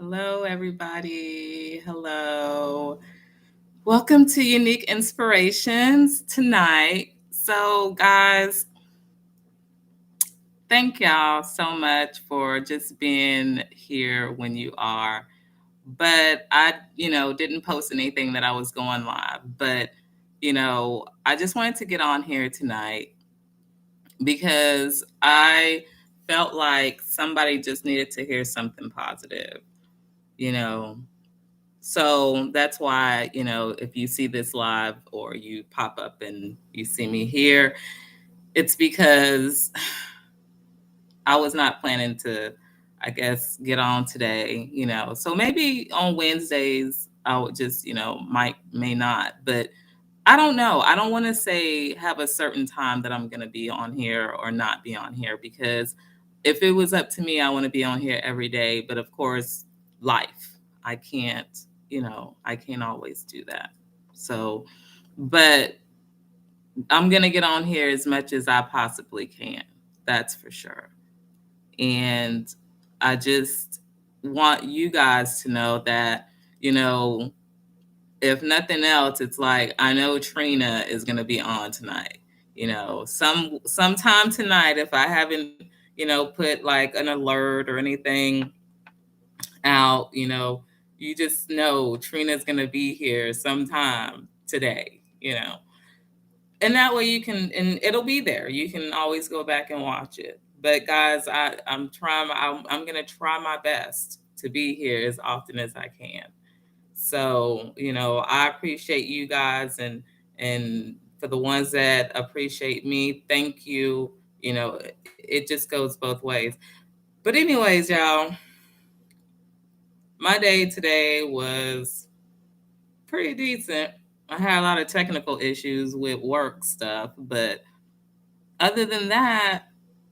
Hello, everybody. Hello. Welcome to Unique Inspirations tonight. So, guys, thank y'all so much for just being here when you are. But I didn't post anything that I was going live. But I just wanted to get on here tonight because I felt like somebody just needed to hear something positive, you know. So that's why, if you see this live or you pop up and you see me here, it's because I was not planning to, I guess, get on today. So maybe on Wednesdays, I would just, may not. But I don't know. I don't want to say have a certain time that I'm going to be on here or not be on here because if it was up to me, I want to be on here every day. But of course, life, I can't, I can't always do that. So, but I'm going to get on here as much as I possibly can. That's for sure. And I just want you guys to know that, you know, if nothing else, it's like I know Trina is gonna be on tonight. Sometime tonight, if I haven't, put like an alert or anything out, you just know Trina's gonna be here sometime today. And that way you can, and it'll be there. You can always go back and watch it. But guys, I'm gonna try my best to be here as often as I can. So, I appreciate you guys and for the ones that appreciate me, thank you. It just goes both ways. But anyways, y'all, my day today was pretty decent. I had a lot of technical issues with work stuff, but other than that,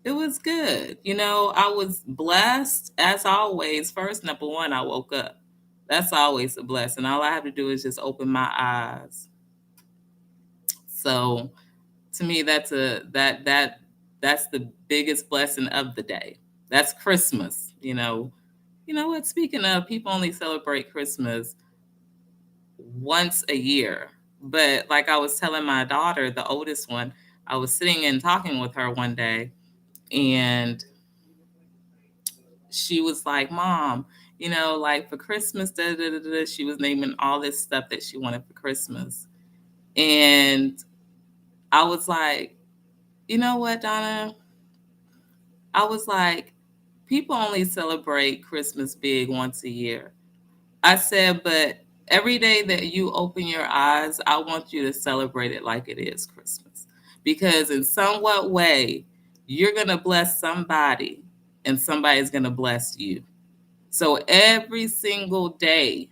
it was good. I was blessed as always. First, number one, I woke up. That's always a blessing. All I have to do is just open my eyes. So to me, that's the biggest blessing of the day. That's Christmas. You know what? Speaking of, people only celebrate Christmas once a year. But like I was telling my daughter, the oldest one, I was sitting and talking with her one day, and she was like, "Mom, like for Christmas, da, da, da, da," she was naming all this stuff that she wanted for Christmas. And I was like, you know what, Donna? I was like, people only celebrate Christmas big once a year. I said, but every day that you open your eyes, I want you to celebrate it like it is Christmas. Because in somewhat way, you're going to bless somebody and somebody's going to bless you. So every single day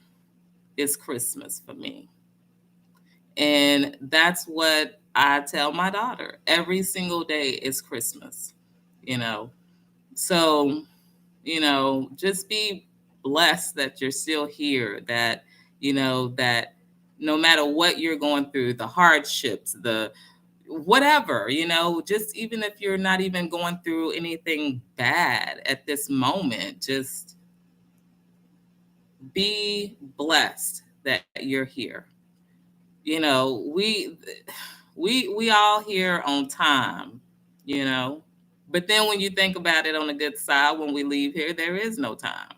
is Christmas for me. And that's what I tell my daughter. Every single day is Christmas, you know. So, just be blessed that you're still here, that no matter what you're going through, the hardships, the whatever, just even if you're not even going through anything bad at this moment, just be blessed that you're here. You know, we all here on time, you know. But then when you think about it on the good side, when we leave here, there is no time.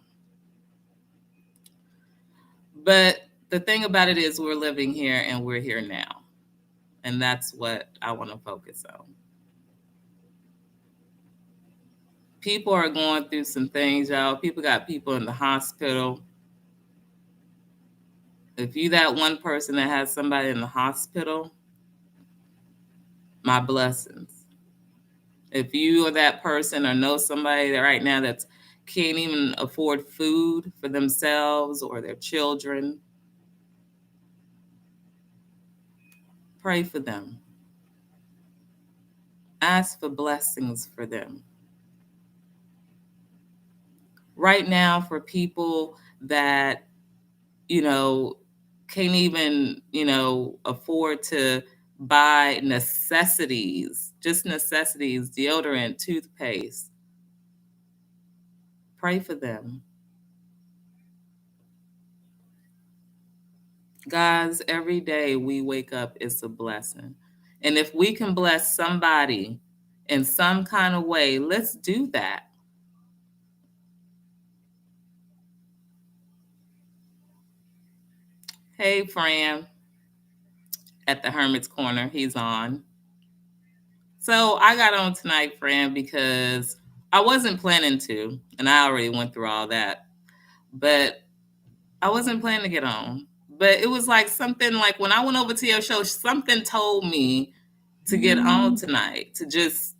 But the thing about it is we're living here and we're here now. And that's what I want to focus on. People are going through some things, y'all. People got people in the hospital. If you that one person that has somebody in the hospital, my blessings. If you are that person or know somebody that right now that can't even afford food for themselves or their children, pray for them. Ask for blessings for them. Right now, for people that, you know, can't even, afford to buy necessities, just necessities, deodorant, toothpaste, pray for them. Guys, every day we wake up is a blessing. And if we can bless somebody in some kind of way, let's do that. Hey, Fran, at the Hermit's Corner, he's on. So I got on tonight, Fran, because I wasn't planning to, and I already went through all that, but I wasn't planning to get on. But it was like something like when I went over to your show, something told me to get on tonight, to just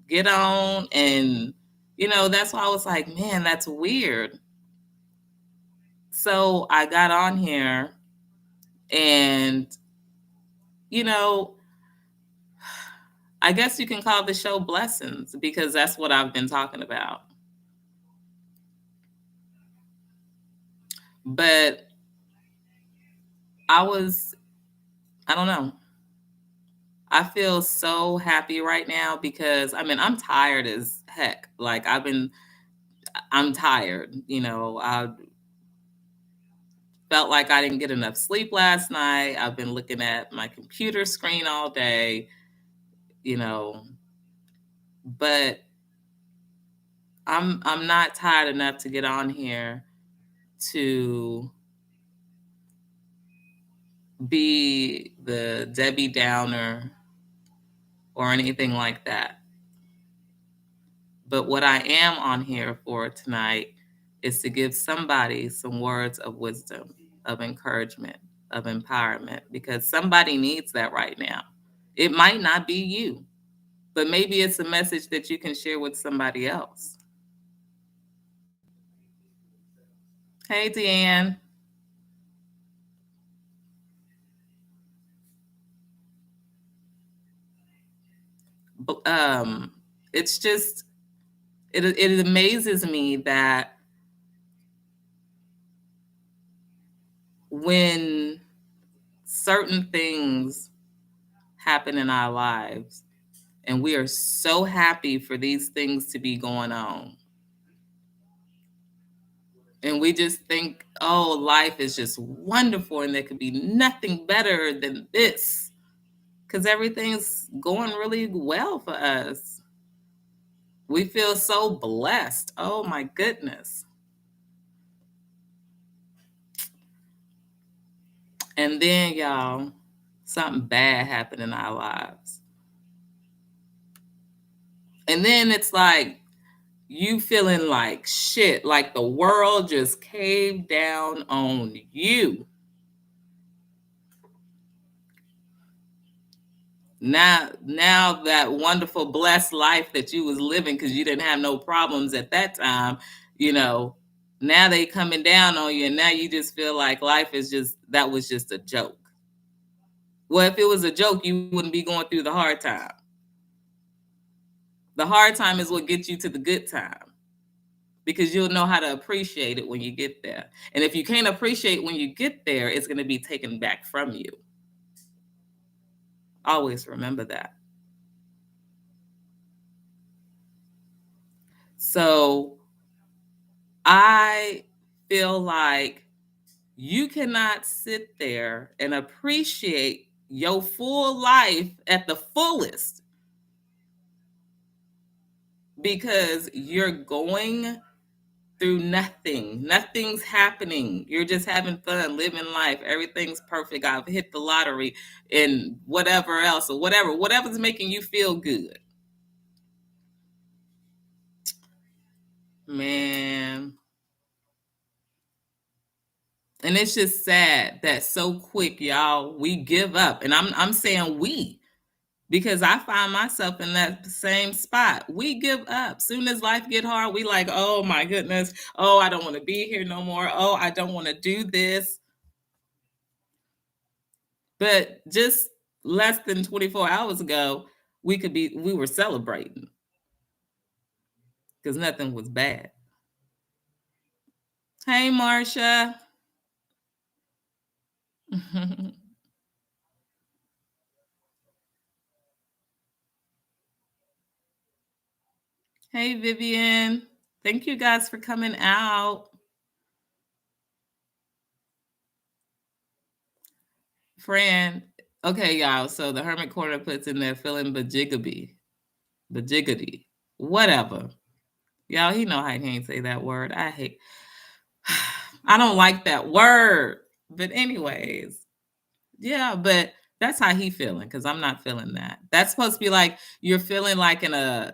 get on. And, that's why I was like, man, that's weird. So I got on here and, you know, I guess you can call the show Blessings because that's what I've been talking about. But I was, I don't know. I feel so happy right now because I'm tired as heck. Like I'm tired. I felt like I didn't get enough sleep last night. I've been looking at my computer screen all day, you know, but I'm not tired enough to get on here to be the Debbie Downer or anything like that. But what I am on here for tonight is to give somebody some words of wisdom, of encouragement, of empowerment, because somebody needs that right now. It might not be you, but maybe it's a message that you can share with somebody else. Hey, Deanne. Um, it's just, it amazes me that when certain things happen in our lives and we are so happy for these things to be going on, and we just think, oh, life is just wonderful and there could be nothing better than this because everything's going really well for us. We feel so blessed. Oh my goodness. And then, y'all, something bad happened in our lives. And then it's like you feeling like shit, like the world just caved down on you. Now that wonderful blessed life that you was living because you didn't have no problems at that time, you know, now they coming down on you and now you just feel like life is just that was just a joke. Well, if it was a joke, you wouldn't be going through the hard time. The hard time is what gets you to the good time because you'll know how to appreciate it when you get there. And if you can't appreciate when you get there, it's going to be taken back from you. Always remember that. So I feel like you cannot sit there and appreciate your full life at the fullest because you're going through nothing. Nothing's happening. You're just having fun, living life. Everything's perfect. I've hit the lottery and whatever else or whatever's making you feel good. Man. And it's just sad that so quick, y'all, we give up. And I'm saying we, because I find myself in that same spot. We give up. Soon as life get hard, we like, oh my goodness, oh, I don't want to be here no more. Oh, I don't want to do this. But just less than 24 hours ago, we were celebrating because nothing was bad. Hey, Marcia. Hey, Vivian. Thank you guys for coming out. Fran, okay, y'all. So the Hermit Corner puts in there feeling bajiggity, whatever. Y'all, he know I can't say that word. I hate, I don't like that word. But anyways, yeah, but that's how he feeling because I'm not feeling that. That's supposed to be like you're feeling like in a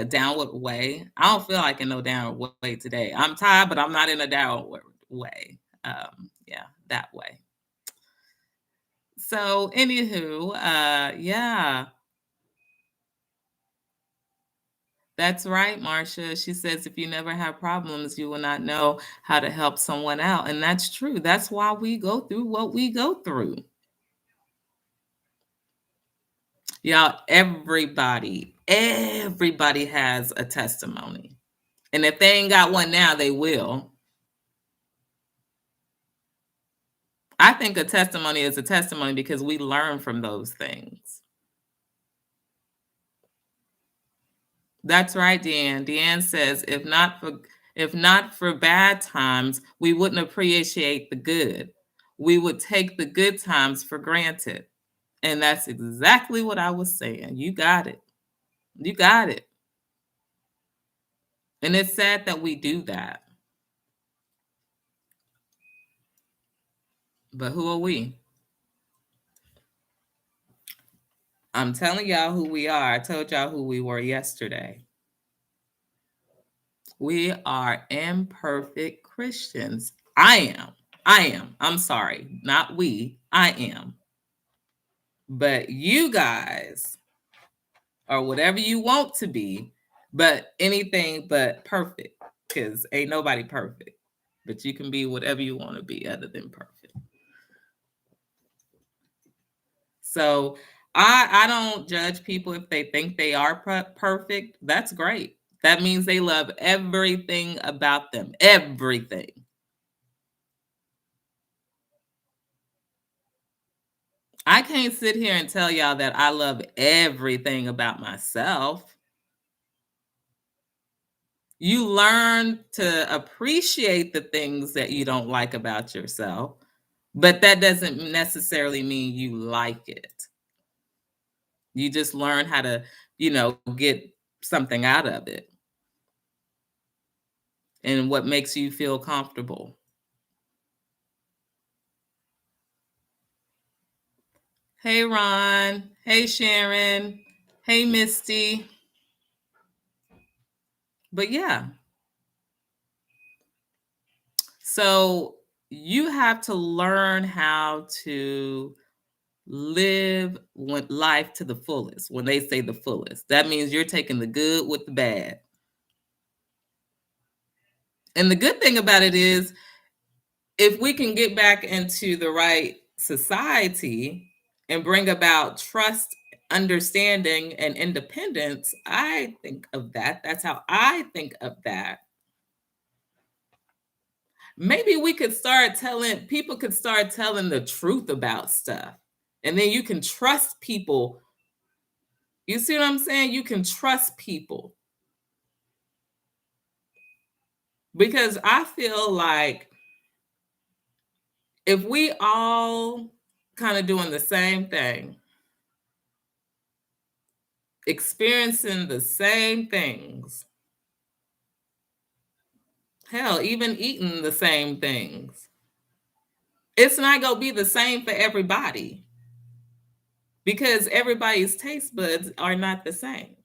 downward way. I don't feel like in no downward way today. I'm tired, but I'm not in a downward way. Yeah, that way. So, anywho, yeah, that's right, Marcia. She says if you never have problems, you will not know how to help someone out. And that's true. That's why we go through what we go through. Y'all, everybody has a testimony. And if they ain't got one now, they will. I think a testimony is a testimony because we learn from those things. That's right, Deanne. Deanne says, if not for bad times, we wouldn't appreciate the good. We would take the good times for granted. And that's exactly what I was saying. You got it. You got it. And it's sad that we do that. But who are we? I'm telling y'all who we are. I told y'all who we were yesterday. We are imperfect Christians. I am. I am. I'm sorry. Not we. I am. But you guys are whatever you want to be, but anything but perfect. Because ain't nobody perfect. But you can be whatever you want to be other than perfect. So I don't judge people if they think they are perfect. That's great. That means they love everything about them. Everything. I can't sit here and tell y'all that I love everything about myself. You learn to appreciate the things that you don't like about yourself, but that doesn't necessarily mean you like it. You just learn how to, get something out of it and what makes you feel comfortable. Hey, Ron. Hey, Sharon. Hey, Misty. But yeah, so you have to learn how to live life to the fullest. When they say the fullest, that means you're taking the good with the bad. And the good thing about it is, if we can get back into the right society and bring about trust, understanding, and independence, I think of that. That's how I think of that. Maybe we could start telling people could start telling the truth about stuff. And then you can trust people. You see what I'm saying? You can trust people. Because I feel like if we all kind of doing the same thing, experiencing the same things, hell, even eating the same things, it's not going to be the same for everybody because everybody's taste buds are not the same.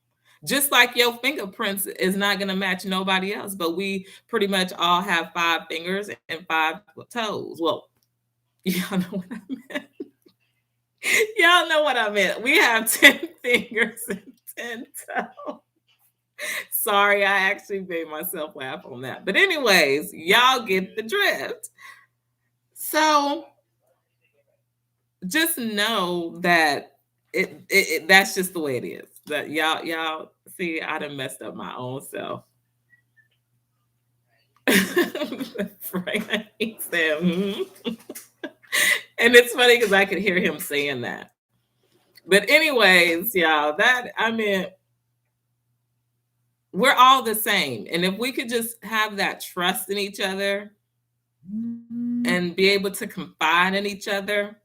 Just like your fingerprints is not going to match nobody else, but we pretty much all have 5 fingers and 5 toes. Well, y'all know what I meant. Y'all know what I meant. We have 10 fingers and 10 toes. Sorry, I actually made myself laugh on that. But anyways, y'all get the drift. So just know that that's just the way it is. That y'all see, I done messed up my own self. Frank said, and it's funny because I could hear him saying that. But anyways, y'all, we're all the same. And if we could just have that trust in each other and be able to confide in each other,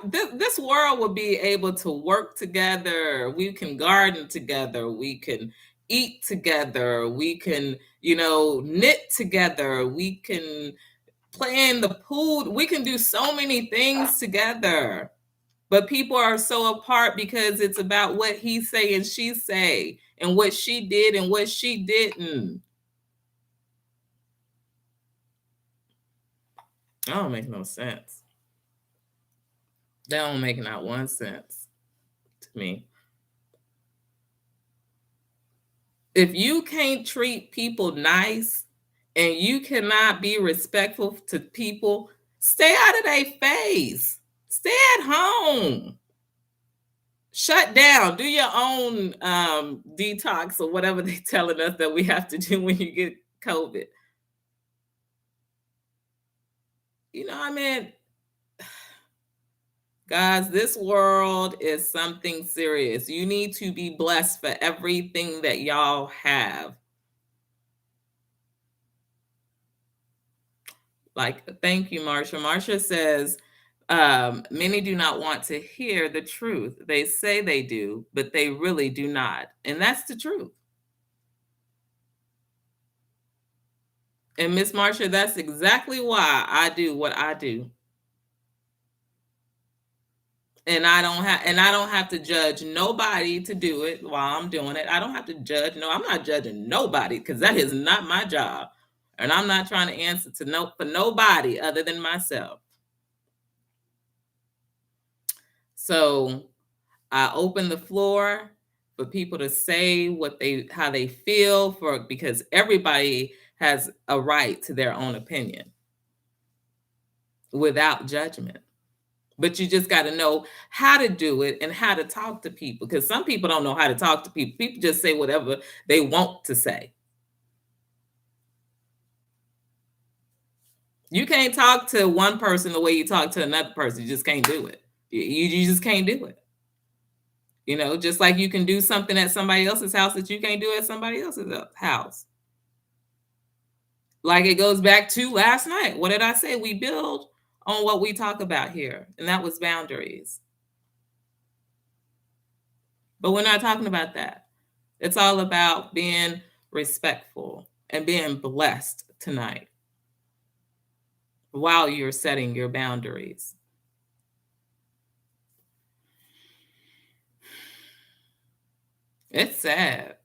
This world will be able to work together. We can garden together. We can eat together. We can, knit together. We can play in the pool. We can do so many things together. But people are so apart because it's about what he say and she say and what she did and what she didn't. That don't make no sense. That don't make not one sense to me. If you can't treat people nice and you cannot be respectful to people, stay out of their face. Stay at home. Shut down. Do your own detox or whatever they're telling us that we have to do when you get COVID. I mean, guys, this world is something serious. You need to be blessed for everything that y'all have. Like, thank you, Marsha. Marsha says, many do not want to hear the truth. They say they do, but they really do not. And that's the truth. And Miss Marsha, that's exactly why I do what I do. And I don't have to judge nobody to do it while I'm doing it. I don't have to judge. No, I'm not judging nobody because that is not my job. And I'm not trying to answer for nobody other than myself. So I open the floor for people to say how they feel because everybody has a right to their own opinion without judgment. But you just got to know how to do it and how to talk to people because some people don't know how to talk to people. People just say whatever they want to say. You can't talk to one person the way you talk to another person. You just can't do it. You just can't do it. Just like you can do something at somebody else's house that you can't do at somebody else's house. Like it goes back to last night. What did I say? We build on what we talk about here, and that was boundaries. But we're not talking about that. It's all about being respectful and being blessed tonight while you're setting your boundaries. It's sad.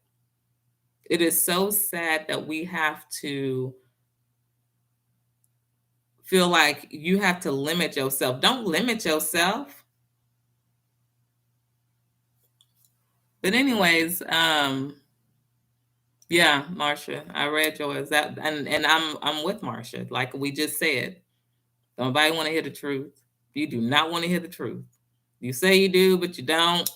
It is so sad that we have to feel like you have to limit yourself. Don't limit yourself. But anyways, yeah, Marsha, I read yours. And I'm with Marsha. Like we just said, nobody want to hear the truth. You do not want to hear the truth. You say you do, but you don't.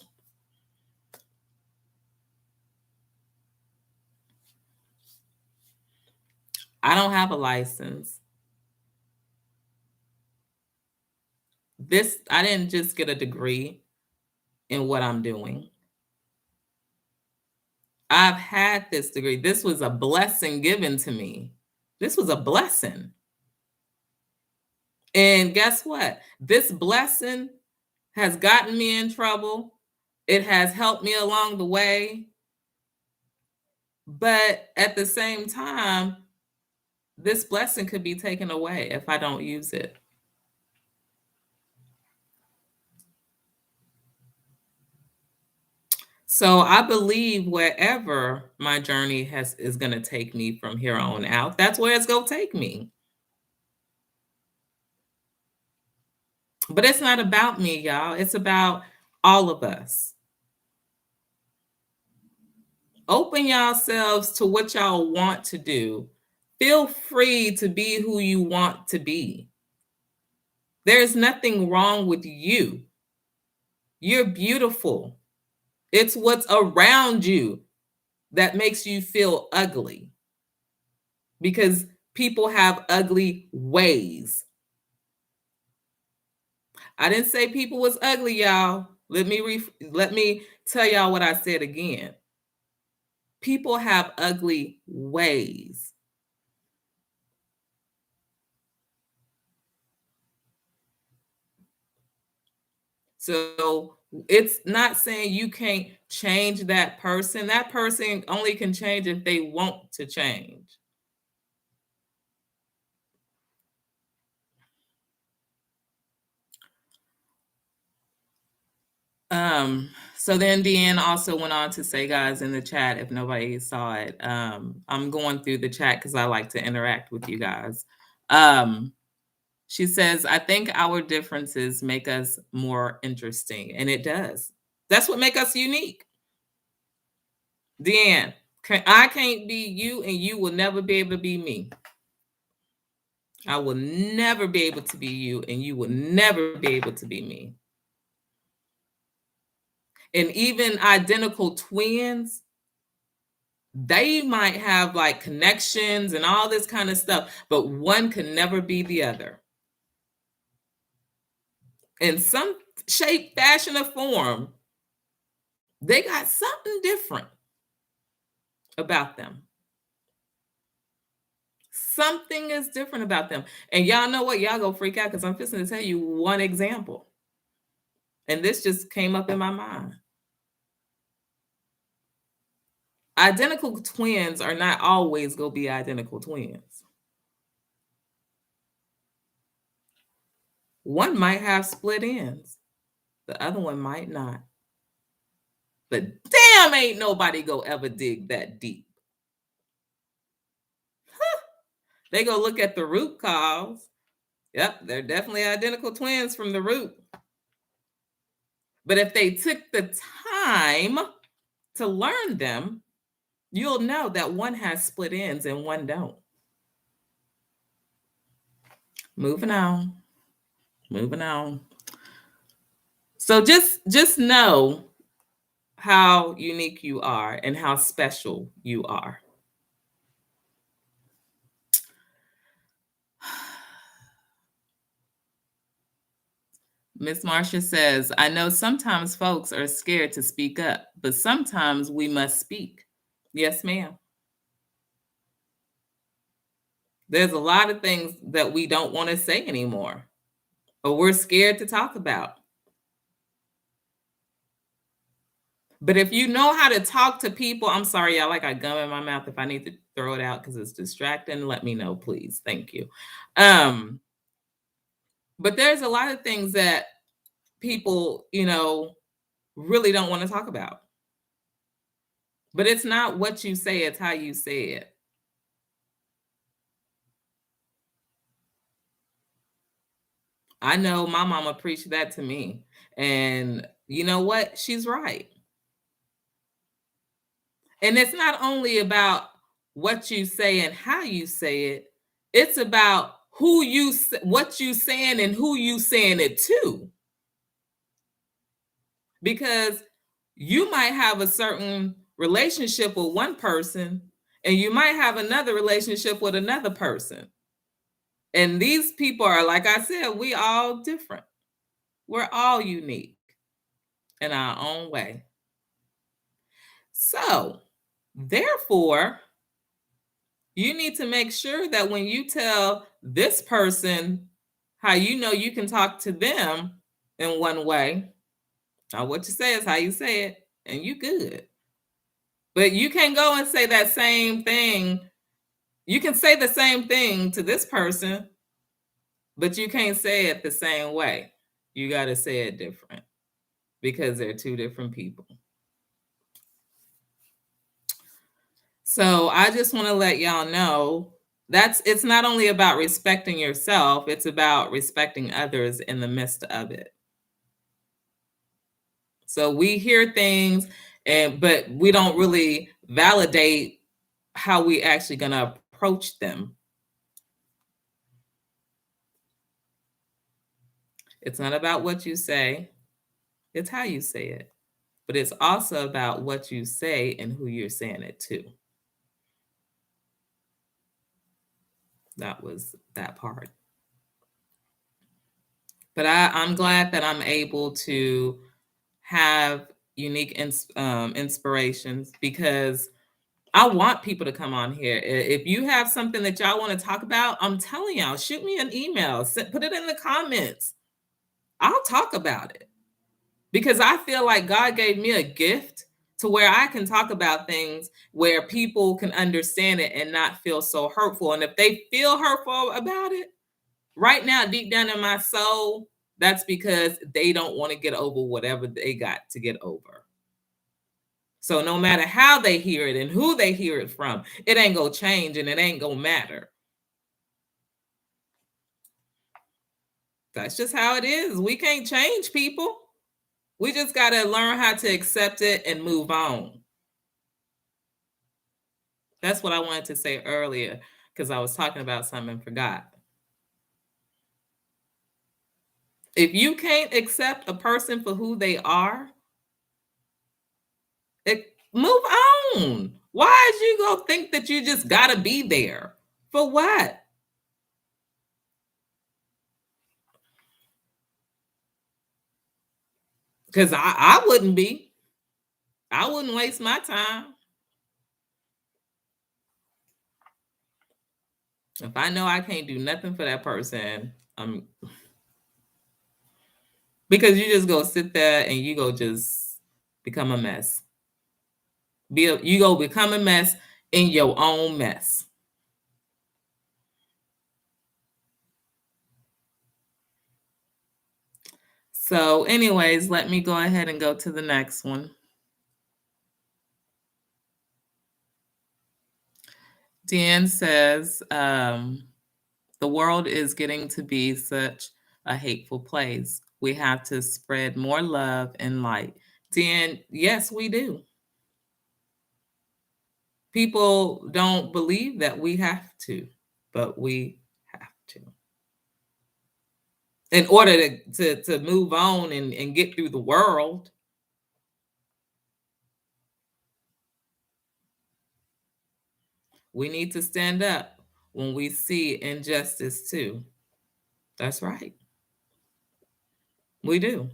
I don't have a license. I didn't just get a degree in what I'm doing. I've had this degree. This was a blessing given to me. This was a blessing. And guess what? This blessing has gotten me in trouble. It has helped me along the way. But at the same time, this blessing could be taken away if I don't use it. So I believe wherever my journey is going to take me from here on out, that's where it's going to take me. But it's not about me, y'all. It's about all of us. Open yourselves to what y'all want to do. Feel free to be who you want to be. There's nothing wrong with you. You're beautiful. It's what's around you that makes you feel ugly. Because people have ugly ways. I didn't say people was ugly, y'all. Let me tell y'all what I said again. People have ugly ways. So it's not saying you can't change that person. That person only can change if they want to change. So then Deanne also went on to say, guys, in the chat, if nobody saw it, I'm going through the chat because I like to interact with you guys. She says, I think our differences make us more interesting. And it does. That's what make us unique. Deanne, I can't be you and you will never be able to be me. I will never be able to be you and you will never be able to be me. And even identical twins, they might have like connections and all this kind of stuff, but one can never be the other. In some shape, fashion, or form, they got something different about them. Something is different about them. And y'all know what? Y'all go freak out because I'm fixing to tell you one example. And this just came up in my mind. Identical twins are not always going to be identical twins. One might have split ends, the other one might not. But damn, ain't nobody go ever dig that deep. They go look at the root cause. Yep, they're definitely identical twins from the root. But if they took the time to learn them, you'll know that one has split ends and one don't. Moving on. Moving on. So just know how unique you are and how special you are. Miss Marcia says, I know sometimes folks are scared to speak up, but sometimes we must speak. Yes, ma'am. There's a lot of things that we don't want to say anymore, or we're scared to talk about. But if you know how to talk to people, I'm sorry, y'all, like I gum in my mouth. If I need to throw it out because it's distracting, let me know, please. Thank you. But there's a lot of things that people, really don't want to talk about. But it's not what you say, it's how you say it. I know my mama preached that to me. And you know what? She's right. And it's not only about what you say and how you say it, it's about what you saying and who you saying it to. Because you might have a certain relationship with one person and you might have another relationship with another person. And these people are, like I said, we all different. We're all unique in our own way. So, therefore, you need to make sure that when you tell this person how you know you can talk to them in one way, now what you say is how you say it, and you good. But you can't go and say that same thing. You can say the same thing to this person, but you can't say it the same way. You got to say it different because they're two different people. So I just want to let y'all know it's not only about respecting yourself, it's about respecting others in the midst of it. So we hear things, but we don't really validate how we actually going to approach them. It's not about what you say, it's how you say it. But it's also about what you say and who you're saying it to. That was that part. But I'm glad that I'm able to have unique inspirations because I want people to come on here. If you have something that y'all want to talk about, I'm telling y'all, shoot me an email, put it in the comments. I'll talk about it. because I feel like God gave me a gift to where I can talk about things where people can understand it and not feel so hurtful. And if they feel hurtful about it, right now, deep down in my soul, that's because they don't want to get over whatever they got to get over. So no matter how they hear it and who they hear it from, it ain't gonna change and it ain't gonna matter. That's just how it is. We can't change people. We just gotta learn how to accept it and move on. That's what I wanted to say earlier because I was talking about something and forgot. If you can't accept a person for who they are, move on. Why is you gonna think that you just gotta be there? For what? Because I wouldn't be. I wouldn't waste my time. If I know I can't do nothing for that person, because you just go sit there and you go just become a mess. You go become a mess in your own mess. So, anyways, let me go ahead and go to the next one. Dan says, the world is getting to be such a hateful place. We have to spread more love and light. Dan, yes, we do. People don't believe that we have to, but we have to. In order to move on and get through the world, we need to stand up when we see injustice too. That's right. We do.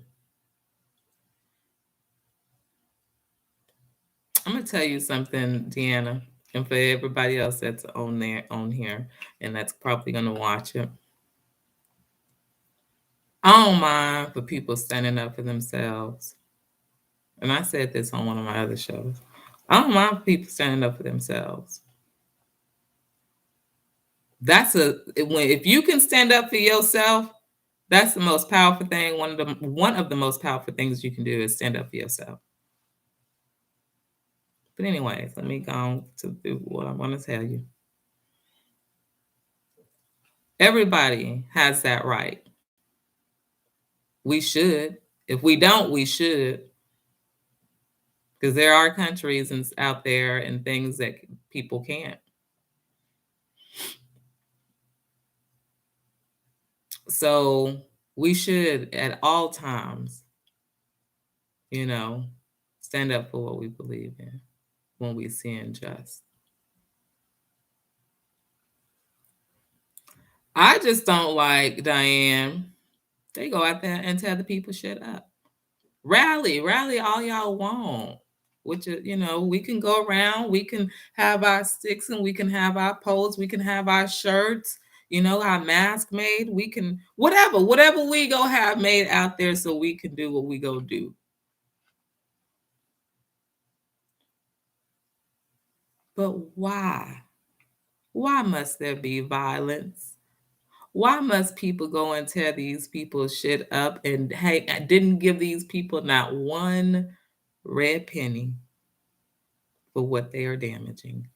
I'm gonna tell you something, Deanna, and for everybody else that's on here, and that's probably gonna watch it. I don't mind for people standing up for themselves. And I said this on one of my other shows. I don't mind for people standing up for themselves. That's if you can stand up for yourself, that's the most powerful thing. One of the most powerful things you can do is stand up for yourself. But anyways, let me go on to do what I want to tell you. Everybody has that right. We should. If we don't, we should. Because there are countries out there and things that people can't. So we should at all times, stand up for what we believe in when we see unjust. I just don't like, Diane, they go out there and tell the people shut up. Rally all y'all want. Which we can go around, we can have our sticks and we can have our poles, we can have our shirts, our mask made, we can whatever we go have made out there so we can do what we go do. But why? Why must there be violence? Why must people go and tear these people shit up and hey, I didn't give these people not one red penny for what they are damaging?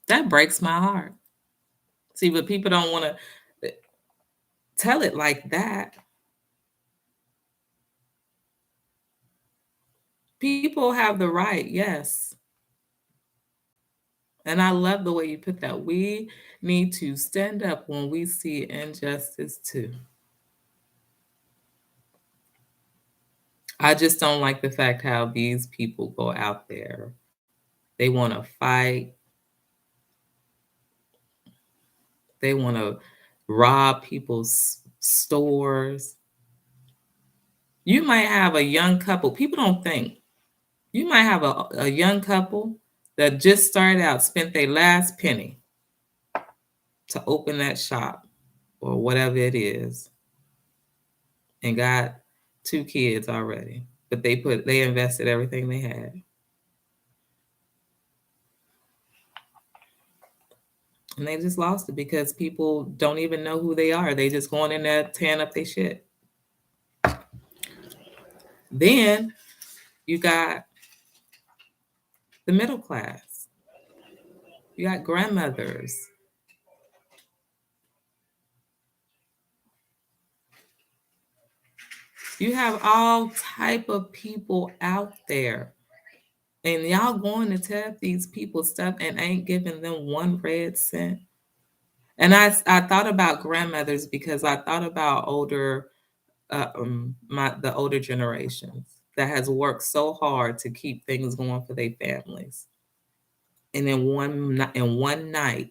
That breaks my heart. See, but people don't want to tell it like that. People have the right, yes. And I love the way you put that. We need to stand up when we see injustice too. I just don't like the fact how these people go out there. They want to fight. They want to rob people's stores. You might have a young couple. People don't think. You might have a young couple that just started out, spent their last penny to open that shop or whatever it is, and got 2 kids already. But they invested everything they had. And they just lost it because people don't even know who they are. They just going in there tearing up their shit. Then you got the middle class. You got grandmothers. You have all type of people out there. And y'all going to tell these people stuff and ain't giving them one red cent. And I thought about grandmothers because I thought about the older generations that has worked so hard to keep things going for their families. And in one night,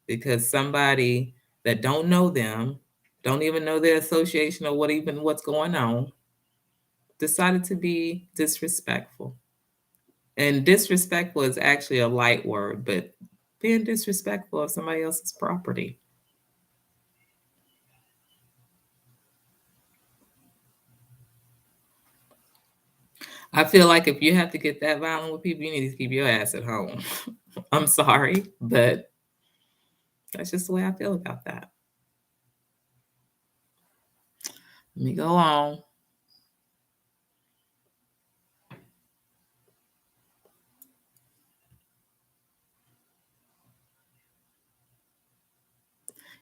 because somebody that don't know them, don't even know their association or what's going on, decided to be disrespectful. And disrespectful is actually a light word, but being disrespectful of somebody else's property. I feel like if you have to get that violent with people, you need to keep your ass at home. I'm sorry, but that's just the way I feel about that. Let me go on.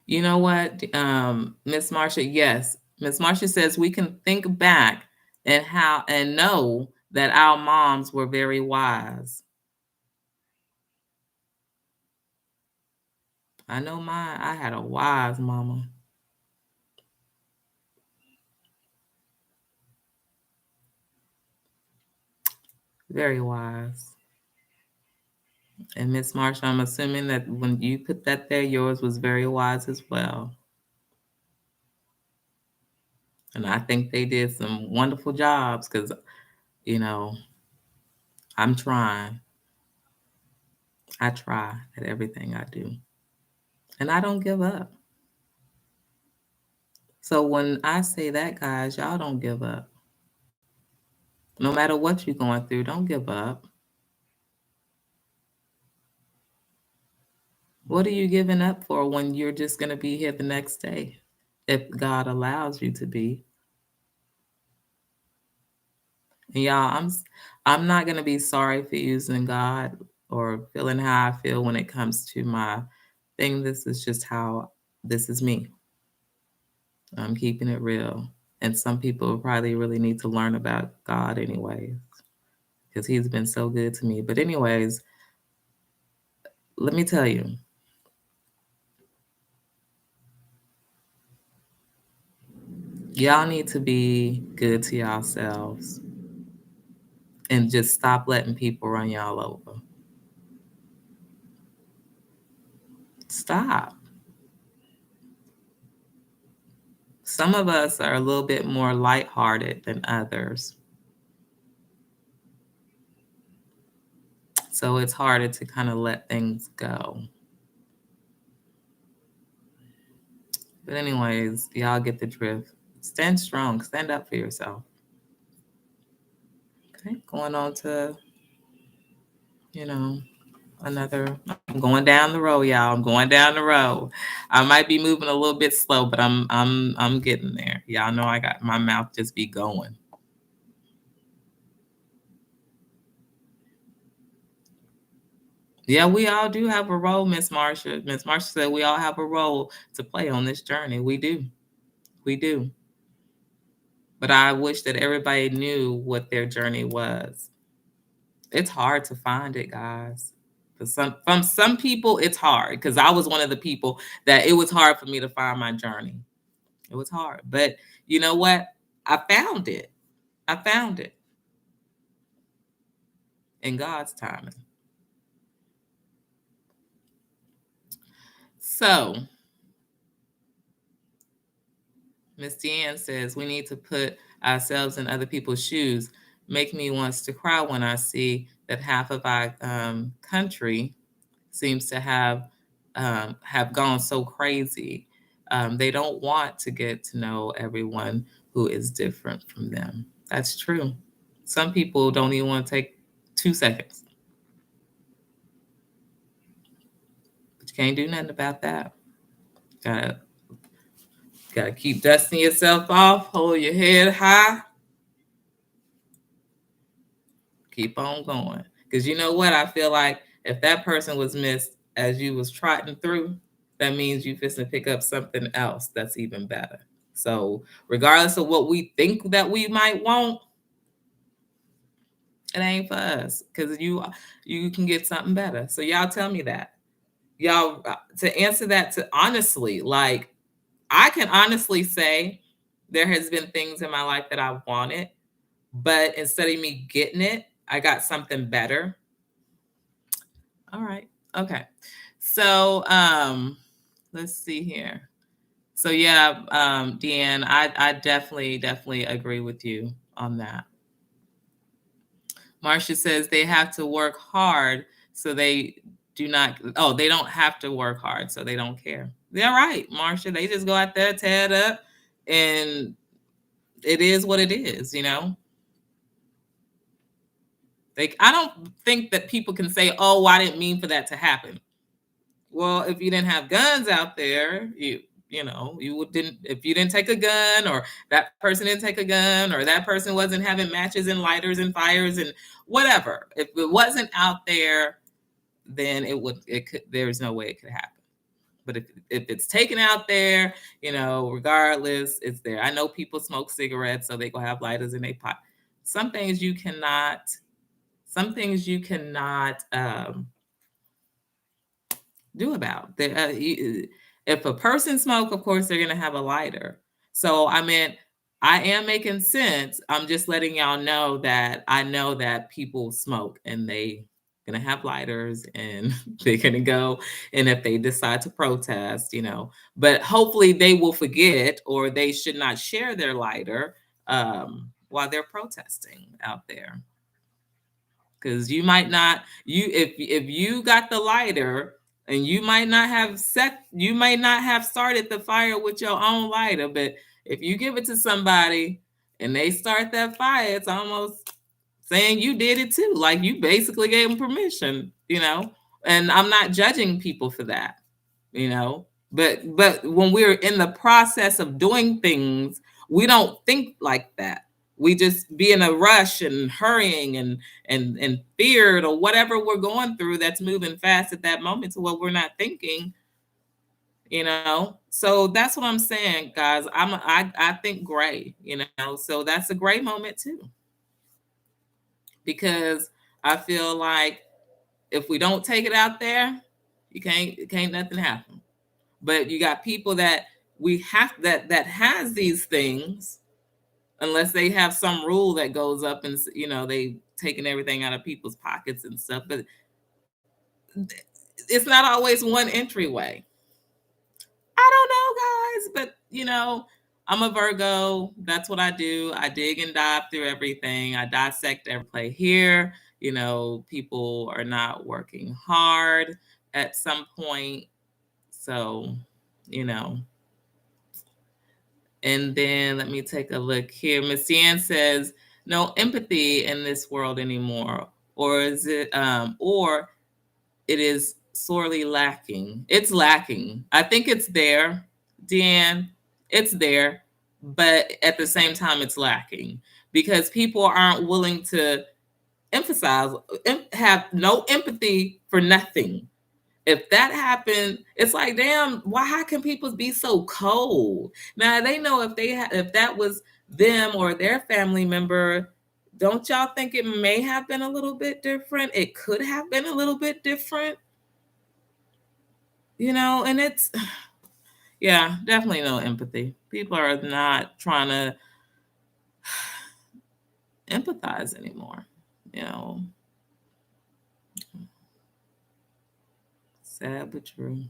You know what, Miss Marcia? Yes, Miss Marcia says we can think back and know that our moms were very wise. I know mine. I had a wise mama, very wise. And Miss Marcia, I'm assuming that when you put that there, yours was very wise as well. And I think they did some wonderful jobs because, you know, I'm trying. I try at everything I do. And I don't give up. So when I say that, guys, y'all don't give up. No matter what you're going through, don't give up. What are you giving up for when you're just going to be here the next day? If God allows you to be. And y'all, I'm not going to be sorry for using God or feeling how I feel when it comes to my thing. This is just how this is me. I'm keeping it real. And some people probably really need to learn about God anyways, because he's been so good to me. But anyways, let me tell you, y'all need to be good to yourselves and just stop letting people run y'all over. Stop. Some of us are a little bit more lighthearted than others. So it's harder to kind of let things go. But anyways, y'all get the drift. Stand strong. Stand up for yourself. Okay, going on to, you know, another. I'm going down the road, y'all. I'm going down the road. I might be moving a little bit slow, but I'm getting there. Y'all know I got my mouth just be going. Yeah, we all do have a role, Miss Marcia. Miss Marcia said we all have a role to play on this journey. We do. We do. But I wish that everybody knew what their journey was. It's hard to find it, guys. From some people, it's hard because I was one of the people that it was hard for me to find my journey. It was hard. But you know what? I found it. I found it in God's timing. So Miss Deanne says we need to put ourselves in other people's shoes. make me wants to cry when I see that half of our country seems to have gone so crazy. They don't want to get to know everyone who is different from them. That's true. Some people don't even want to take 2 seconds, but you can't do nothing about that. Gotta gotta keep dusting yourself off, hold your head high, keep on going. Cause you know what? I feel like if that person was missed as you was trotting through, that means you fixing to pick up something else that's even better. So regardless of what we think that we might want, it ain't for us. Cause you can get something better. So y'all tell me that. Y'all to answer that to honestly, like I can honestly say there has been things in my life that I wanted, but instead of me getting it, I got something better. All right. Okay. So let's see here. So yeah, Deanne, I definitely agree with you on that. Marcia says they have to work hard so they do not they don't have to work hard so they don't care. They're right, Marcia. They just go out there, tear it up, and it is what it is. Like I don't think that people can say, "Oh, I didn't mean for that to happen." Well, if you didn't have guns out there, you didn't if you didn't take a gun or that person didn't take a gun or that person wasn't having matches and lighters and fires and whatever. If it wasn't out there, then it could there's no way it could happen. But if it's taken out there, regardless, it's there. I know people smoke cigarettes, so they go have lighters in their pot. Some things you cannot, some things you cannot do about. If a person smoke, of course they're gonna have a lighter. So I mean, I am making sense. I'm just letting y'all know that I know that people smoke and they gonna have lighters and they're gonna go. And if they decide to protest, but hopefully they will forget or they should not share their lighter while they're protesting out there. Because you might not if you got the lighter and you might not have started the fire with your own lighter, but if you give it to somebody and they start that fire, it's almost saying you did it too, like you basically gave them permission. And I'm not judging people for that, you know but when we're in the process of doing things, we don't think like that. We just be in a rush and hurrying and feared or whatever we're going through that's moving fast at that moment to what we're not thinking. So that's what I'm saying, guys. I think gray. So that's a gray moment too, because I feel like if we don't take it out there, you can't nothing happen. But you got people that we have that has these things, unless they have some rule that goes up and they taking everything out of people's pockets and stuff. But it's not always one entryway. I don't know, guys, but I'm a Virgo. That's what I do. I dig and dive through everything. I dissect every play here. People are not working hard at some point. So, you know. And then let me take a look here. Miss Yan says, no empathy in this world anymore. Or is it or it is sorely lacking. It's lacking. I think it's there, Dan. It's there, but at the same time, it's lacking because people aren't willing to emphasize, have no empathy for nothing. If that happened, it's like, damn, why? How can people be so cold? Now they know if that was them or their family member. Don't y'all think it may have been a little bit different? It could have been a little bit different. And it's yeah, definitely no empathy. People are not trying to empathize anymore. you know Sad but true.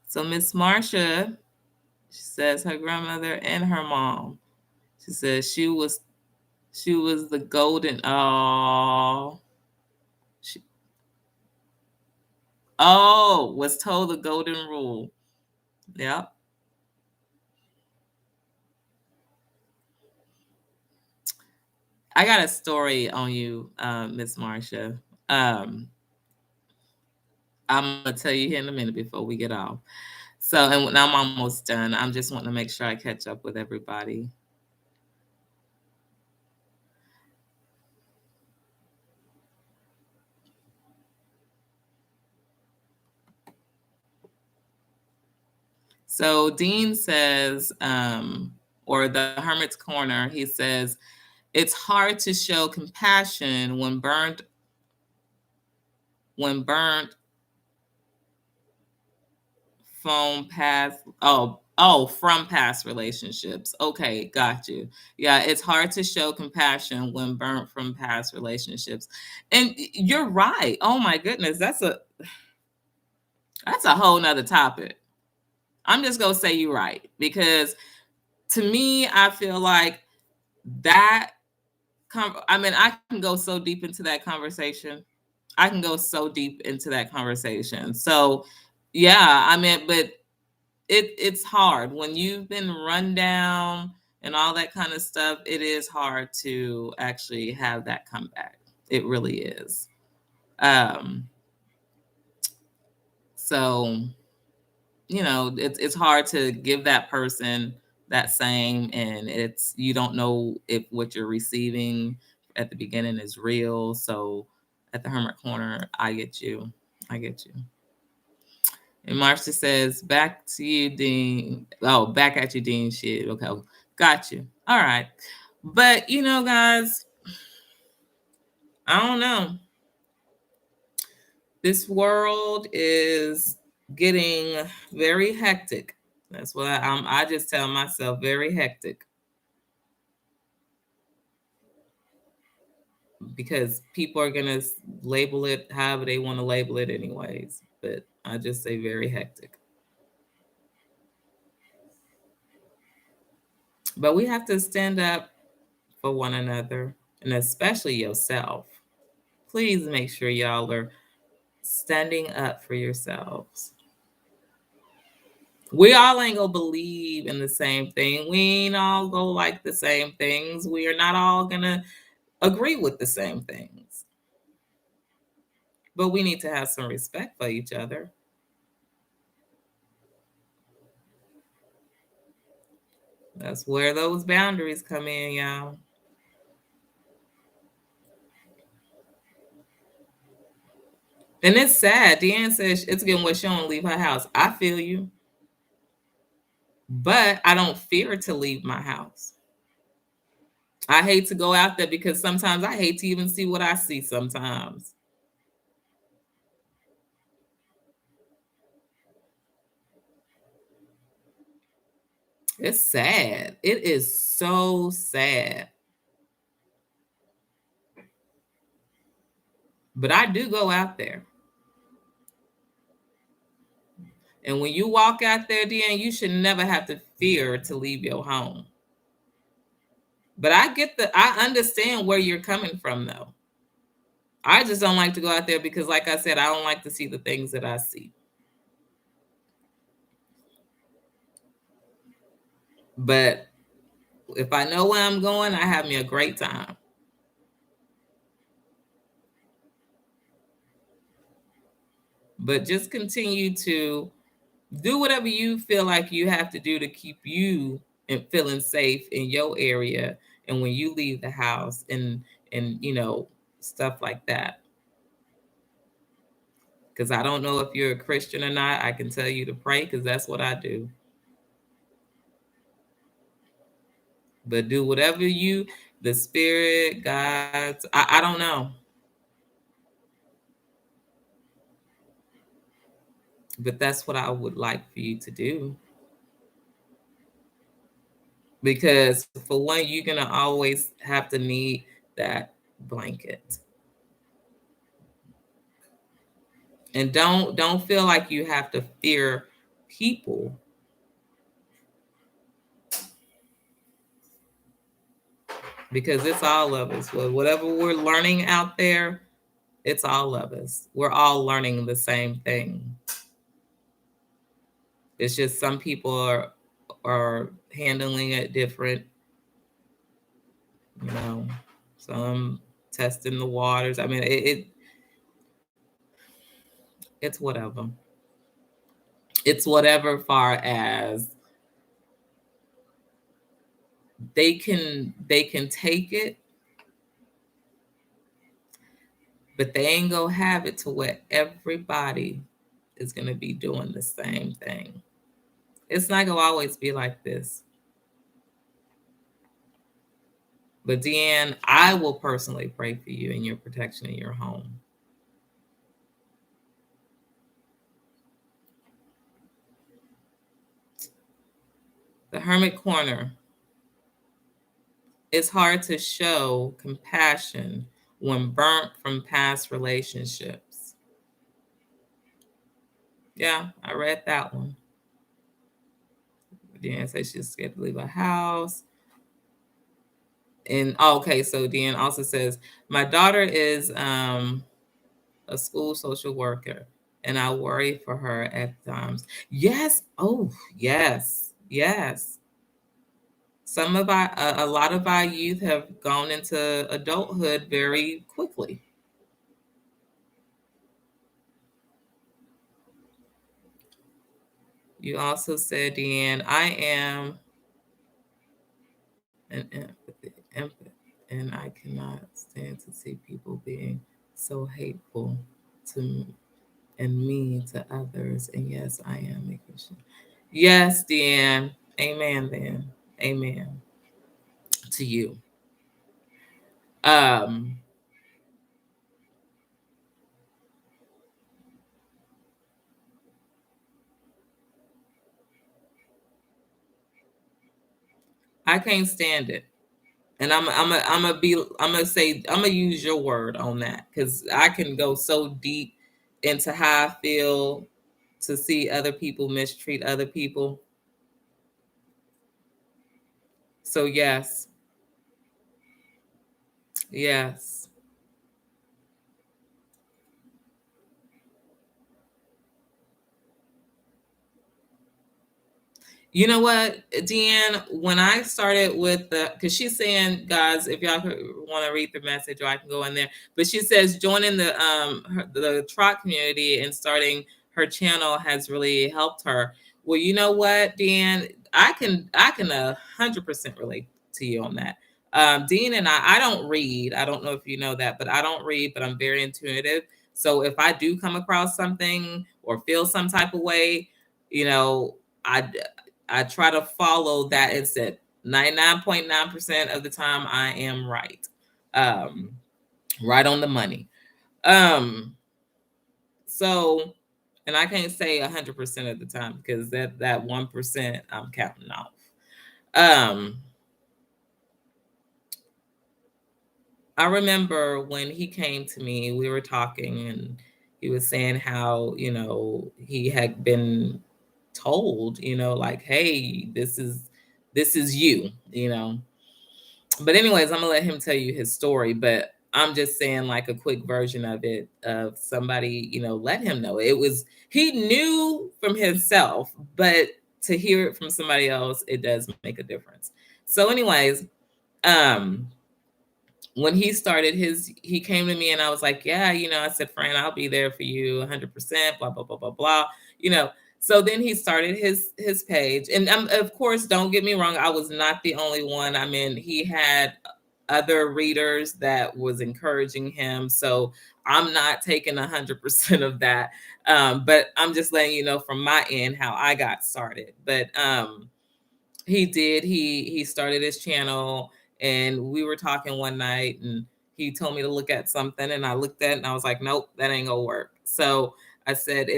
So Miss Marcia, she says her grandmother and her mom, She said she was the golden. Oh, she, was told the golden rule. Yep. I got a story on you, Miss Marcia. Um, I'm gonna tell you here in a minute before we get off. So, and I'm almost done. I'm just wanting to make sure I catch up with everybody. So Dean says, or the Hermit's Corner, he says, it's hard to show compassion when burnt from past relationships. Okay, got you. Yeah, it's hard to show compassion when burnt from past relationships. And you're right. Oh my goodness, that's a whole nother topic. I'm just gonna say you're right, because to me, I feel like that I mean, I can go so deep into that conversation. I can go so deep into that conversation. So, yeah, I mean, but it's hard when you've been run down and all that kind of stuff. It is hard to actually have that comeback. It really is. Um, so it's hard to give that person that same, and it's you don't know if what you're receiving at the beginning is real. So at the Hermit Corner, I get you. I get you. And Marcia says, back to you, Dean. Oh, back at you, Dean. Shit. Okay. Got you. All right. But, guys, I don't know. This world is getting very hectic. That's what I just tell myself, very hectic. Because people are going to label it however they want to label it, anyways. But I just say very hectic. But we have to stand up for one another, and especially yourself. Please make sure y'all are standing up for yourselves. We all ain't gonna believe in the same thing. We ain't all gonna like the same things. We are not all gonna agree with the same things. But we need to have some respect for each other. That's where those boundaries come in, y'all. And it's sad. Deanne says it's getting what she don't leave her house. I feel you. But I don't fear to leave my house. I hate to go out there because sometimes I hate to even see what I see sometimes. It's sad. It is so sad. But I do go out there. And when you walk out there, Deanne, you should never have to fear to leave your home. But I understand where you're coming from, though. I just don't like to go out there because, like I said, I don't like to see the things that I see. But if I know where I'm going, I have me a great time. But just continue to do whatever you feel like you have to do to keep you and feeling safe in your area, and when you leave the house, and stuff like that. Because I don't know if you're a Christian or not. I can tell you to pray, because that's what I do. But do whatever the spirit, God, I don't know. But that's what I would like for you to do. Because for one, you're gonna always have to need that blanket. And don't feel like you have to fear people. because it's all of us. Whatever we're learning out there, it's all of us. We're all learning the same thing. It's just some people are handling it different, you know. Some testing the waters. I mean, it's whatever. It's whatever far as they can take it, but they ain't gonna have it to where everybody is gonna be doing the same thing. It's not gonna always be like this. But Deanne, I will personally pray for you and your protection in your home. The Hermit Corner. It's hard to show compassion when burnt from past relationships. Yeah, I read that one. Deanne says she's scared to leave her house. And okay, so Deanne also says, my daughter is a school social worker, and I worry for her at times. Yes. Oh, yes. Yes. Some of a lot of our youth have gone into adulthood very quickly. You also said, Deanne, I am an empath, and I cannot stand to see people being so hateful to me and mean to others. And yes, I am a Christian. Yes, Deanne. Amen, then. Amen to you. Um, I can't stand it. And I'm gonna use your word on that because I can go so deep into how I feel to see other people mistreat other people. So yes, yes. You know what, Deanne? When I started with because she's saying, guys, if y'all want to read the message, or I can go in there. But she says joining the trot community and starting her channel has really helped her. Well, you know what, Deanne? I can 100% relate to you on that. Dean and I don't read. I don't know if you know that, but I don't read. But I'm very intuitive. So if I do come across something or feel some type of way, you know, I try to follow that. It's at 99.9% of the time I am right. Um, right on the money. Um, so, and I can't say 100% of the time because that 1% I'm counting off. Um, I remember when he came to me, we were talking, and he was saying how, he had been told, like, hey, this is you. But anyways, I'm gonna let him tell you his story, but I'm just saying like a quick version of it, of somebody, let him know. He knew from himself, but to hear it from somebody else, it does make a difference. So anyways, um when he came to me, and I was like, yeah, I said, friend, I'll be there for you 100%, blah, blah, blah, blah, blah, you know. So then he started his page. And of course, don't get me wrong, I was not the only one. I mean, he had other readers that was encouraging him. So I'm not taking 100% of that. But I'm just letting you know from my end how I got started. But he did. He started his channel, and we were talking one night, and he told me to look at something, and I looked at it, and I was like, nope, that ain't gonna work. So I said,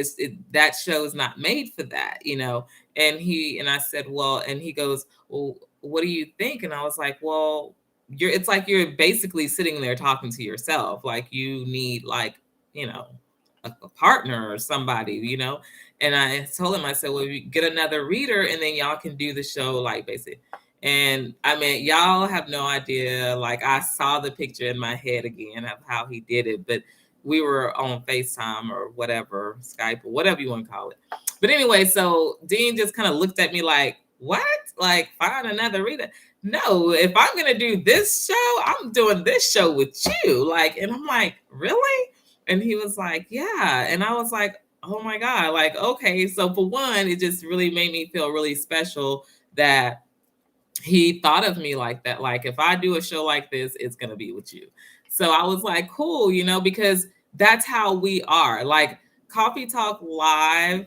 that show's not made for that. And I said, well, and he goes, well, what do you think? And I was like, well, it's like you're basically sitting there talking to yourself, like you need, like, you know a partner or somebody. And I told him, I said, well, you get another reader, and then y'all can do the show, like, basically. And I mean, y'all have no idea. Like, I saw the picture in my head again of how he did it, but we were on FaceTime or whatever, Skype or whatever you want to call it. But anyway, so Dean just kind of looked at me like, what? Like, find another reader? No, if I'm going to do this show, I'm doing this show with you. Like, and I'm like, really? And he was like, yeah. And I was like, oh my God. Like, okay. So for one, it just really made me feel really special that he thought of me like that. Like, if I do a show like this, it's going to be with you. So I was like, cool, because that's how we are. Like, Coffee Talk Live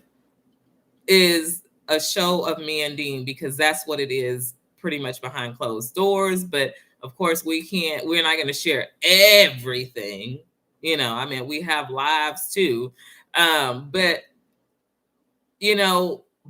is a show of me and Dean because that's what it is, pretty much behind closed doors. But of course, we're not going to share everything. I mean, we have lives too. But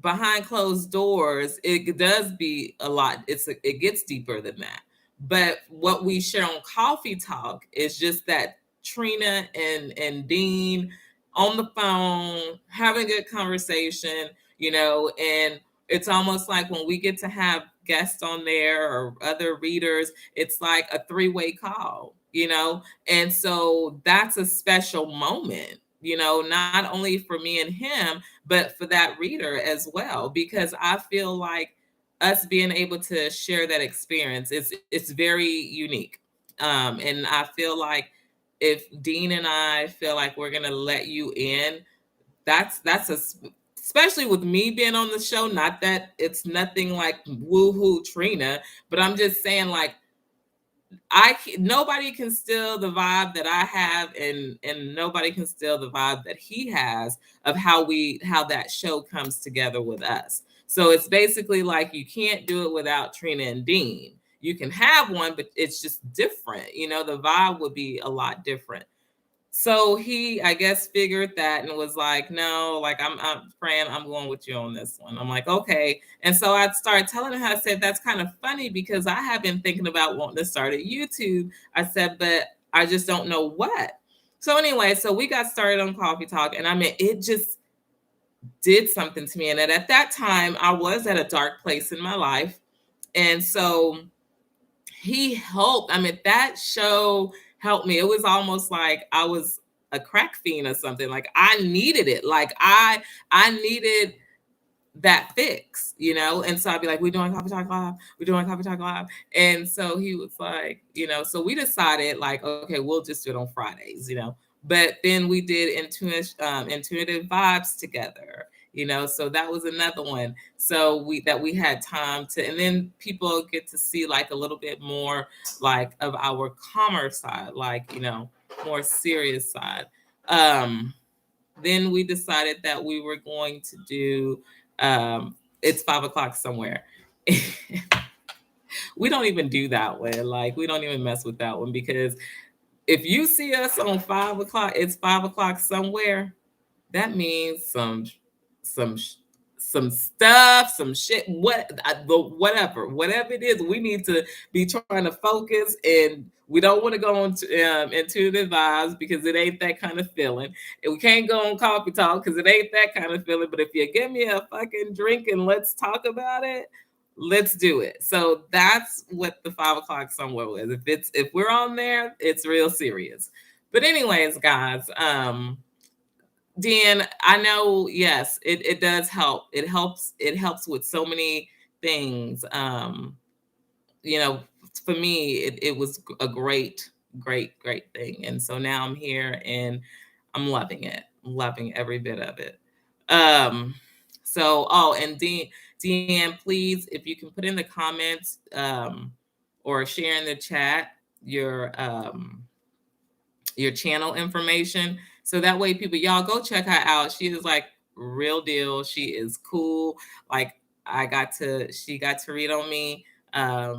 behind closed doors, it does be a lot. It gets deeper than that. But what we share on Coffee Talk is just that Trina and Dean on the phone having a good conversation, and it's almost like when we get to have guests on there or other readers, it's like a three-way call. And so that's a special moment, not only for me and him, but for that reader as well, because I feel like us being able to share that experience, it's very unique. And I feel like if Dean and I feel like we're gonna let you in, especially with me being on the show. Not that it's nothing like woohoo Trina, but I'm just saying, like, nobody can steal the vibe that I have, and nobody can steal the vibe that he has of how that show comes together with us. So it's basically like you can't do it without Trina and Dean. You can have one, but it's just different. The vibe would be a lot different. So he, I guess, figured that and was like, no, like, I'm praying, I'm going with you on this one. I'm like, okay. And so I started telling him, I said, that's kind of funny because I have been thinking about wanting to start a YouTube. I said, but I just don't know what. So anyway, so we got started on Coffee Talk, and I mean, it just did something to me. And at that time, I was at a dark place in my life. And so he helped. I mean, that show helped me. It was almost like I was a crack fiend or something. Like, I needed it. Like, I needed that fix. And so I'd be like, we're doing Coffee Talk Live. We're doing Coffee Talk Live. And so he was like, so we decided, like, okay, we'll just do it on Fridays. But then we did intuitive vibes together. So that was another one. So we had time to, and then people get to see, like, a little bit more, like, of our calmer side, like, more serious side. Then we decided that we were going to do it's 5 o'clock somewhere. We don't even do that one. Like, we don't even mess with that one, because if you see us on 5 o'clock, it's 5 o'clock somewhere. That means some some stuff, some shit, whatever it is, we need to be trying to focus, and we don't want to go on into the vibes because it ain't that kind of feeling. And we can't go on Coffee Talk because it ain't that kind of feeling. But if you give me a fucking drink and let's talk about it, let's do it. So that's what the 5 o'clock somewhere was. If we're on there, it's real serious. But anyways, guys, Dan, I know, yes, it does help. It helps with so many things. You know, for me, it was a great, great, great thing. And so now I'm here and I'm loving it. I'm loving every bit of it. Um, and Deanne, please, if you can put in the comments, or share in the chat your channel information, so that way people, y'all, go check her out. She is like real deal. She is cool. Like, she got to read on me a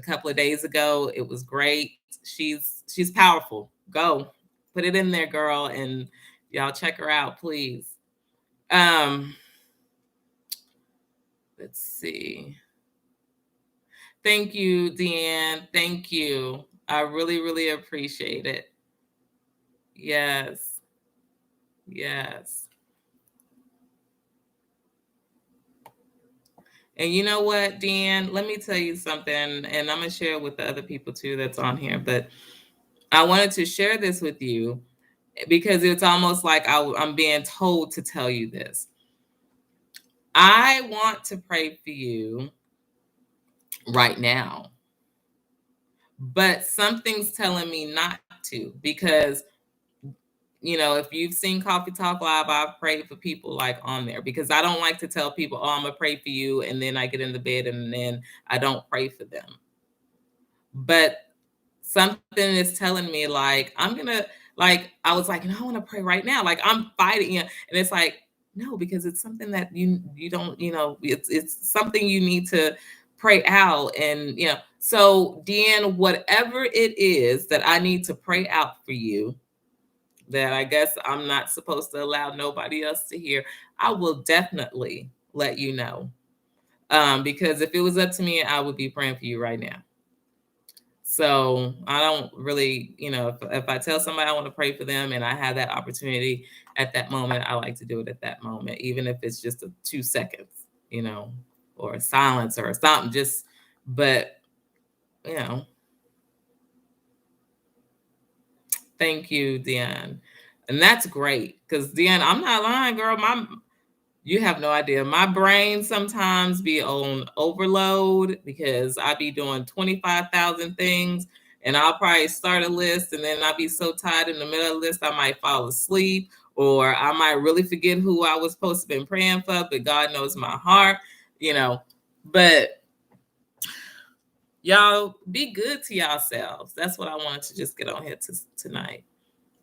couple of days ago. It was great. She's powerful. Go put it in there, girl, and y'all check her out, please. Let's see. Thank you, Deanne. Thank you. I really, really appreciate it. Yes. Yes. And you know what, Dan? Let me tell you something, and I'm gonna share it with the other people too that's on here. But I wanted to share this with you because it's almost like I'm being told to tell you this. I want to pray for you right now, but something's telling me not to because if you've seen Coffee Talk Live, I've prayed for people like on there because I don't like to tell people, oh, I'm gonna pray for you, and then I get in the bed and then I don't pray for them. But something is telling me like I'm gonna like I was like, I want to pray right now. Like I'm fighting it. And it's like, no, because it's something that you don't, it's something you need to pray out. And so Deanne, whatever it is that I need to pray out for you, that I guess I'm not supposed to allow nobody else to hear, I will definitely let you know. Because if it was up to me, I would be praying for you right now. So I don't really, if I tell somebody I want to pray for them and I have that opportunity at that moment, I like to do it at that moment, even if it's just 2 seconds, or a silence or something. But you know, thank you, Deanne. And that's great because Deanne, I'm not lying, girl. You have no idea. My brain sometimes be on overload because I be doing 25,000 things and I'll probably start a list and then I'll be so tired in the middle of the list, I might fall asleep or I might really forget who I was supposed to be praying for, but God knows my heart, But y'all be good to yourselves. That's what I wanted to just get on here tonight.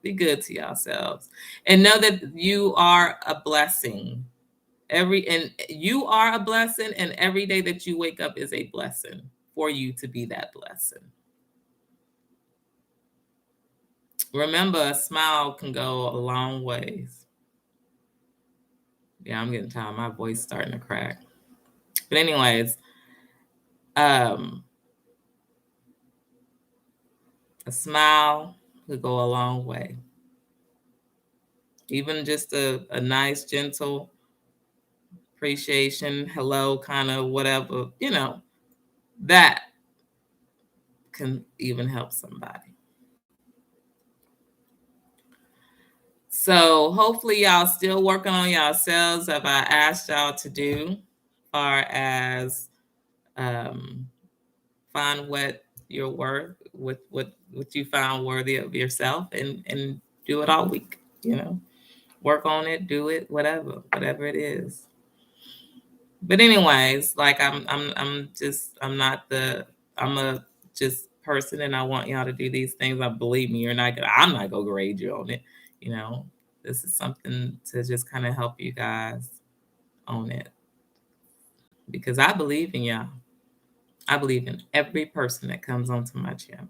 Be good to yourselves and know that you are a blessing. And you are a blessing, and every day that you wake up is a blessing for you to be that blessing. Remember, a smile can go a long ways. Yeah, I'm getting tired. My voice starting to crack. But anyways, a smile could go a long way. Even just a nice, gentle appreciation, hello, kind of whatever, that can even help somebody. So hopefully y'all still working on yourselves as I asked y'all to do, far as find what you're worth, what you found worthy of yourself, and do it all week. Work on it, do it, whatever it is. But anyways, like I'm a just person, and I want y'all to do these things. I believe me, I'm not gonna grade you on it. You know, this is something to just kind of help you guys own it because I believe in y'all. I believe in every person that comes onto my channel.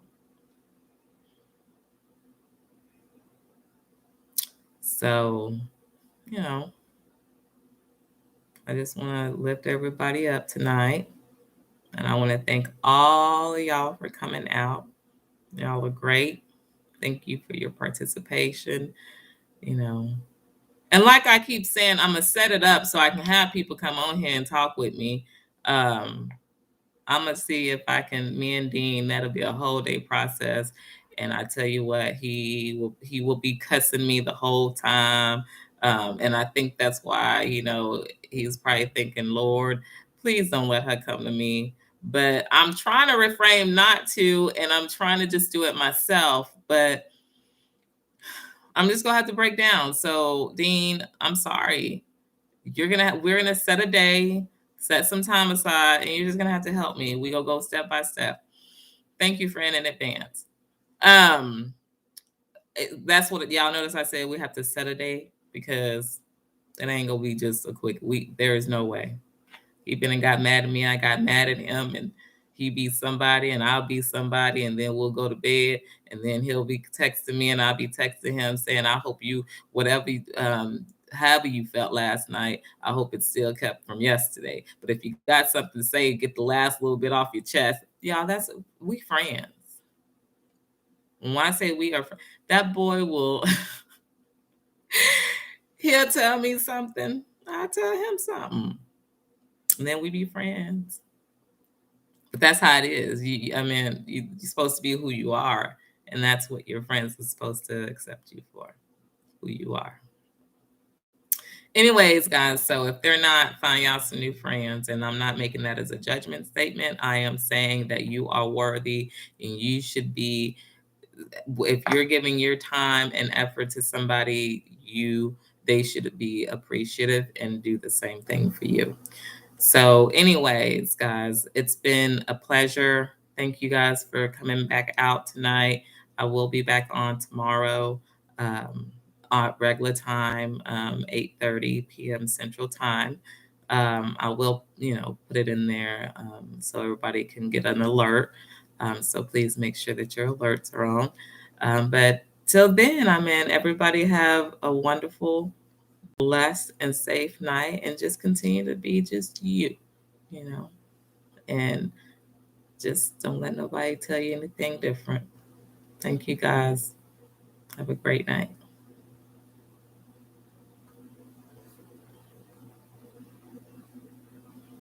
So, I just want to lift everybody up tonight. And I want to thank all of y'all for coming out. Y'all are great. Thank you for your participation. And like I keep saying, I'm gonna set it up so I can have people come on here and talk with me. I'm gonna see if I can. Me and Dean, that'll be a whole day process. And I tell you what, he will be cussing me the whole time. And I think that's why he's probably thinking, Lord, please don't let her come to me. But I'm trying to refrain not to, and I'm trying to just do it myself. But I'm just gonna have to break down. So, Dean, I'm sorry. We're gonna set a day, set some time aside, and you're just gonna have to help me. We gonna go step by step. Thank you, friend, in advance. That's what y'all notice. I said we have to set a day because it ain't gonna be just a quick week. There is no way. He been and got mad at me. I got mad at him, and he be somebody, and I'll be somebody, and then we'll go to bed, and then he'll be texting me, and I'll be texting him saying, "I hope you, whatever, however you felt last night, I hope it's still kept from yesterday. But if you got something to say, get the last little bit off your chest." Y'all, we friends. When I say we are, that boy will, he'll tell me something. I'll tell him something. and then we be friends. But that's how it is. I mean, you're supposed to be who you are, and that's what your friends are supposed to accept you for, who you are. Anyways, guys, so if they're not, find y'all some new friends. And I'm not making that as a judgment statement. I am saying that you are worthy and you should be, if you're giving your time and effort to somebody, they should be appreciative and do the same thing for you. So, anyways, guys, it's been a pleasure. Thank you guys for coming back out tonight. I will be back on tomorrow at regular time, 8:30 p.m. Central Time. I will, put it in there so everybody can get an alert. So please make sure that your alerts are on. But till then, everybody have a wonderful, blessed and safe night, and just continue to be just you know, and just don't let nobody tell you anything different. Thank you guys. Have a great night.